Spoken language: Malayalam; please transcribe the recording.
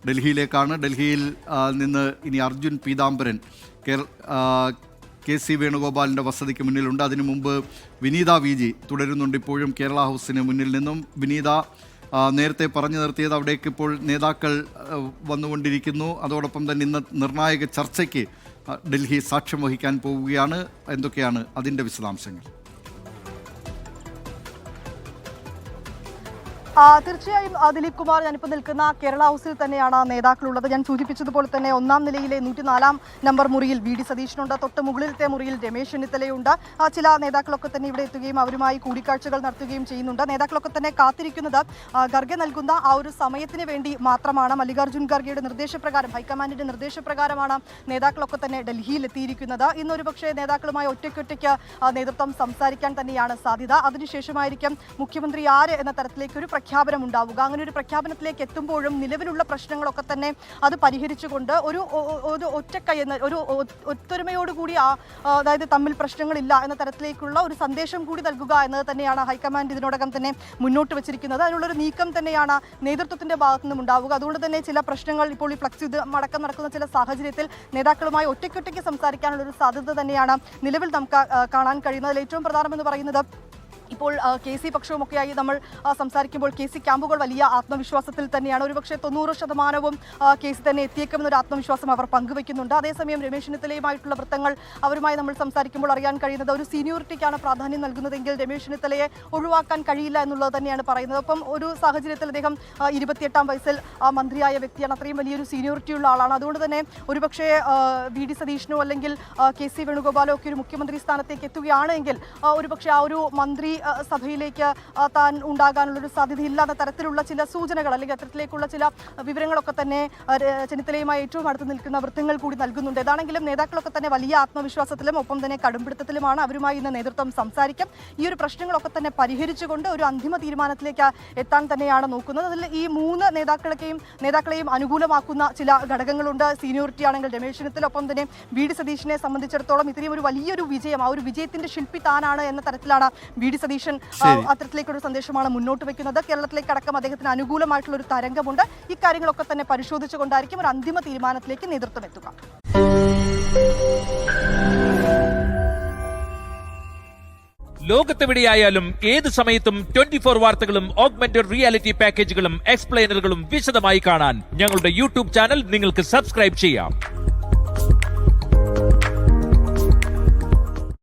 ഡൽഹിയിലേക്കാണ്. ഡൽഹിയിൽ നിന്ന് ഇനി അർജുൻ പീതാംബരൻ കെ.സി. വേണുഗോപാലിൻ്റെ വസതിക്ക് മുന്നിലുണ്ട്. അതിനു മുമ്പ് വിനീത വി.ജി തുടരുന്നുണ്ട് ഇപ്പോഴും കേരള ഹൗസിന് മുന്നിൽ നിന്നും. വിനീത, നേരത്തെ പറഞ്ഞു നിർത്തിയത് അവിടേക്ക് ഇപ്പോൾ നേതാക്കൾ വന്നുകൊണ്ടിരിക്കുന്നു. അതോടൊപ്പം തന്നെ ഇന്ന് നിർണായക ചർച്ചയ്ക്ക് ഡൽഹി സാക്ഷ്യം വഹിക്കാൻ പോവുകയാണ്. എന്തൊക്കെയാണ് അതിൻ്റെ വിശദാംശങ്ങൾ? തീർച്ചയായും ദിലീപ് കുമാർ, ഞാനിപ്പോൾ നിൽക്കുന്ന കേരള ഹൗസിൽ തന്നെയാണ് നേതാക്കളുള്ളത്. ഞാൻ സൂചിപ്പിച്ചതുപോലെ തന്നെ 1-ാം നിലയിലെ 104-ാം നമ്പർ മുറിയിൽ വി.ഡി. സതീശനുണ്ട്. തൊട്ട് മുകളിലത്തെ മുറിയിൽ രമേശ് ചെന്നിത്തലയുണ്ട്. ചില നേതാക്കളൊക്കെ തന്നെ ഇവിടെ എത്തുകയും അവരുമായി കൂടിക്കാഴ്ചകൾ നടത്തുകയും ചെയ്യുന്നുണ്ട്. നേതാക്കളൊക്കെ തന്നെ കാത്തിരിക്കുന്നത് ഖർഗെ നൽകുന്ന ആ ഒരു സമയത്തിന് വേണ്ടി മാത്രമാണ്. മല്ലികാർജ്ജുൻ ഖർഗെയുടെ നിർദ്ദേശപ്രകാരം, ഹൈക്കമാൻഡിന്റെ നിർദ്ദേശപ്രകാരമാണ് നേതാക്കളൊക്കെ തന്നെ ഡൽഹിയിൽ എത്തിയിരിക്കുന്നത്. ഇന്നൊരു പക്ഷേ നേതാക്കളുമായി ഒറ്റയ്ക്കൊറ്റയ്ക്ക് നേതൃത്വം സംസാരിക്കാൻ തന്നെയാണ് സാധ്യത. അതിനുശേഷമായിരിക്കും മുഖ്യമന്ത്രി ആര് എന്ന തരത്തിലേക്ക് ഒരു പ്രഖ്യാപനം ഉണ്ടാവുക. അങ്ങനെ ഒരു പ്രഖ്യാപനത്തിലേക്ക് എത്തുമ്പോഴും നിലവിലുള്ള പ്രശ്നങ്ങളൊക്കെ തന്നെ അത് പരിഹരിച്ചുകൊണ്ട് ഒരു ഒറ്റക്കൈ എന്ന ഒരു ഒത്തൊരുമയോടുകൂടി അതായത് തമ്മിൽ പ്രശ്നങ്ങളില്ല എന്ന തരത്തിലേക്കുള്ള ഒരു സന്ദേശം കൂടി നൽകുക എന്നത് തന്നെയാണ് ഹൈക്കമാൻഡ് ഇതിനോടകം തന്നെ മുന്നോട്ട് വെച്ചിരിക്കുന്നത്. അതിനുള്ളൊരു നീക്കം തന്നെയാണ് നേതൃത്വത്തിന്റെ ഭാഗത്തു നിന്നും ഉണ്ടാവുക. അതുകൊണ്ട് തന്നെ ചില പ്രശ്നങ്ങൾ ഇപ്പോൾ ഈ ഫ്ലക്സ് അടക്കം നടക്കുന്ന ചില സാഹചര്യത്തിൽ നേതാക്കളുമായി ഒറ്റയ്ക്കൊറ്റയ്ക്ക് സംസാരിക്കാനുള്ള ഒരു സാധ്യത തന്നെയാണ് നിലവിൽ നമുക്ക് കാണാൻ കഴിയുന്നത്. അതിൽ ഏറ്റവും പ്രധാനമെന്ന് പറയുന്നത് ഇപ്പോൾ കെ.സി. പക്ഷവുമൊക്കെയായി നമ്മൾ സംസാരിക്കുമ്പോൾ കെ.സി. ക്യാമ്പുകൾ വലിയ ആത്മവിശ്വാസത്തിൽ തന്നെയാണ്. ഒരുപക്ഷെ 90% കെ.സി. തന്നെ എത്തിയേക്കുമെന്നൊരു ആത്മവിശ്വാസം അവർ പങ്കുവയ്ക്കുന്നുണ്ട്. അതേസമയം രമേശ് ചെന്നിത്തലയുമായിട്ടുള്ള വൃത്തങ്ങൾ, അവരുമായി നമ്മൾ സംസാരിക്കുമ്പോൾ അറിയാൻ കഴിയുന്നത് ഒരു സീനിയോറിറ്റിക്കാണ് പ്രാധാന്യം നൽകുന്നതെങ്കിൽ രമേശ് ചെന്നിത്തലയെ ഒഴിവാക്കാൻ കഴിയില്ല എന്നുള്ളത് തന്നെയാണ് പറയുന്നത്. അപ്പം ഒരു സാഹചര്യത്തിൽ അദ്ദേഹം 28-ാം വയസ്സിൽ മന്ത്രിയായ വ്യക്തിയാണ്. അത്രയും വലിയൊരു സീനിയോറിറ്റിയുള്ള ആളാണ്. അതുകൊണ്ട് തന്നെ ഒരുപക്ഷെ വി.ഡി. സതീശനോ അല്ലെങ്കിൽ കെ.സി. വേണുഗോപാലോ ഒക്കെ ഒരു മുഖ്യമന്ത്രി സ്ഥാനത്തേക്ക് എത്തുകയാണെങ്കിൽ ഒരുപക്ഷെ ആ ഒരു മന്ത്രി സഭയിലേക്ക് താൻ ഉണ്ടാകാനുള്ളൊരു സാധ്യതയില്ലാത്ത തരത്തിലുള്ള ചില സൂചനകൾ അല്ലെങ്കിൽ അത്തരത്തിലേക്കുള്ള ചില വിവരങ്ങളൊക്കെ തന്നെ ചെന്നിത്തലയുമായി ഏറ്റവും അടുത്ത് നിൽക്കുന്ന വൃത്തങ്ങൾ കൂടി നൽകുന്നുണ്ട്. ഏതാണെങ്കിലും നേതാക്കളൊക്കെ തന്നെ വലിയ ആത്മവിശ്വാസത്തിലും ഒപ്പം തന്നെ കടുംപിടുത്തത്തിലുമാണ്. അവരുമായി ഇന്ന് നേതൃത്വം സംസാരിക്കും. ഈ ഒരു പ്രശ്നങ്ങളൊക്കെ തന്നെ പരിഹരിച്ചുകൊണ്ട് ഒരു അന്തിമ തീരുമാനത്തിലേക്ക് എത്താൻ തന്നെയാണ് നോക്കുന്നത്. അതിൽ ഈ 3 നേതാക്കളെയും അനുകൂലമാക്കുന്ന ചില ഘടകങ്ങളുണ്ട്. സീനിയോറിറ്റി ആണെങ്കിൽ രമേശ് ചെന്നിത്തല, ഒപ്പം തന്നെ വി.ഡി. സതീശനെ സംബന്ധിച്ചിടത്തോളം ഇത്രയും ഒരു വലിയൊരു വിജയം, ആ ഒരു വിജയത്തിന്റെ ശില്പി താനാണ് എന്ന തരത്തിലാണ് വി.ഡി. സതീശൻ അത്തരത്തിലേക്കൊരു സന്ദേശമാണ് മുന്നോട്ട് വെക്കുന്നത്. കേരളത്തിലേക്കടക്കം അദ്ദേഹത്തിന് അനുകൂലമായിട്ടുള്ള ഒരു തരംഗമുണ്ട്. ഇക്കാര്യങ്ങളൊക്കെ തന്നെ പരിശോധിച്ചുകൊണ്ടായിരിക്കും ഒരു അന്തിമ തീരുമാനത്തിലേക്ക് നേതൃത്വം എത്തുക. ലോകത്തെവിടെയായാലും ഏത് സമയത്തും 24 വാർത്തകളും ഓഗ്മെന്റഡ് റിയാലിറ്റി പാക്കേജുകളും എക്സ്പ്ലെയിനറുകളും വിശദമായി കാണാൻ ഞങ്ങളുടെ യൂട്യൂബ് ചാനൽ നിങ്ങൾക്ക് സബ്സ്ക്രൈബ് ചെയ്യാം.